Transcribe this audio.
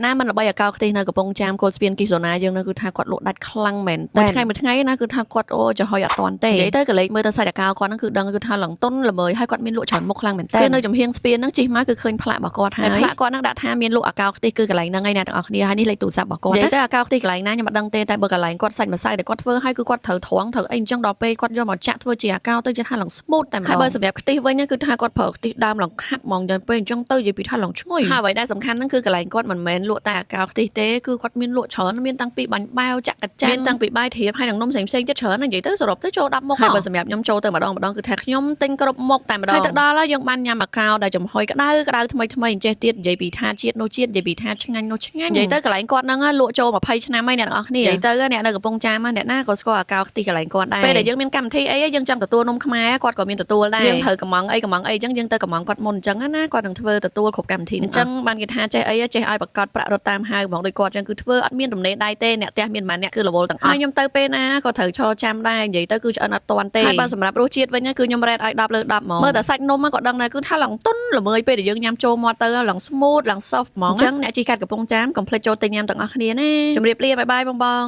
ណាมันរបស់អាកោខ្ទិះនៅកំពង់ចាមកូនស្ពានគីសូណាយើងនៅគឺថាគាត់លក់ដាច់ខ្លាំងមែនតែថ្ងៃណាគឺថាគាត់អូចំហុយអត់តាន់ទេនិយាយទៅកលេចមើលទៅសាច់អាកោគាត់ហ្នឹងគឺដឹងគឺថាឡងតុនល្មើយហើយគាត់មានលក់ច្រើនមុខខ្លាំងមែនតែគឺនៅចំហៀងស្ពានហ្នឹងជិះមកគឺឃើញផ្លាករបស់គាត់ហើយផ្លាកគាត់ហ្នឹងដាក់ថាមានលក់អាកោខ្ទិះគឺកន្លែងហ្នឹងឯណាទាំងអស់គ្នាហើយនេះលេខទូរស័ព្ទរបស់គាត់និយាយទៅអាកោខ្ទិះកន្លែងណាខ្ញុំអត់ដឹងទេតែបើកន្លែងគាត់សាច់ម្សៅដែលគាត់ធ្វើហើយគឺគាត់ត្រូវត្រង់ត្រូវអីអញ្ចឹងដល់ពេលគាត់យកមកចាក់ធ្វើជាអាកោទៅជាថាឡងស្មូតតែម្ដងហើយបើសម្រាប់ខ្ទិះវិញគឺថាគាត់ប្រើខ្ទិះដើមឡងខាត់ហ្មងដល់ពេលអញ្ចឹងទៅនិយាយពីថាឡងឈ្ងុយហើយអ្វីដែលសំខាន់ហ្នឹងគឺកន្លែងគាត់មិនមែនលក់តែអាកោខ្ទិះទេគឺគាត់មានលក់ច្រើនមានតាំងពីបាញ់បាវចាក់កាចាមានតាំងពីបាយទ្រាបហើយនឹងនំផ្សេងៗទៀតច្រើននិយាយទៅសរុបទៅចូល10មុខហើយបើសម្រាប់ខ្ញុំចូលទៅម្ដងគឺថាខ្ញុំទិញគ្រប់មុខតែម្ដងហើយទៅដល់ហើយយើងបានញ៉ាំអាកោដែលចំហុយក្តៅថ្មីអញ្ចេះទៀតនិយាយពីថាជាតិនោះជាតិនិយាយពីថាឆ្ងាញ់នោះឆ្ងាញ់និយាយទៅកន្លែងគាត់ហ្នឹងលក់ចូល20ឆ្នាំហើយអ្នកទាំងអស់គ្នានិយាយទៅអ្នកនៅកំពង់ចាមអ្នកណាក៏ស្គាល់អាកោខ្ទិះកន្លែងគាត់ដែរពេលដែលយើងមានកម្មវិធីអីយើងចង់ទទួលនំខ្មែរគាត់ក៏មានទទួលដែរយើងត្រូវកំងអីអញ្ចឹងយើងទៅកំងគាត់មុនអញ្ចឹងណាគាត់នឹងធ្វើទទួលគ្រប់កម្មវិធីអញ្ចឹងបានគេថាចេះអីចេះឲ្យប្រកាសប្រាក់រត់តាមហៅហ្មងដូចគាត់អញ្ចឹងគឺធ្វើអត់មានរំលែកដៃទេអ្នកផ្ទះមានប៉ុន្មានអ្នកគឺរវល់ទាំងអស់ខ្ញុំទៅពេលណាក៏ត្រូវឈរចាំដែរនិយាយទៅគឺឆ្អិនអត់តាន់ទេហើយបើសម្រាប់រសជាតិវិញគឺខ្ញុំរ៉េតឲ្យ10លើ10ហ្មងមើលតែសាច់នំក៏ដឹងដែរគឺថាឡងទុនល្មើយពេលដែលយើងញ៉ាំចូលមាត់ទៅឡងស្មូតឡង soft ហ្មងអញ្ចឹងអ្នកជីកាត់កំពង់ចាមកុំភ្លេចចូលទៅញ៉ាំទាំងអស់គ្នាណាជម្រាបលាបាយបាយបង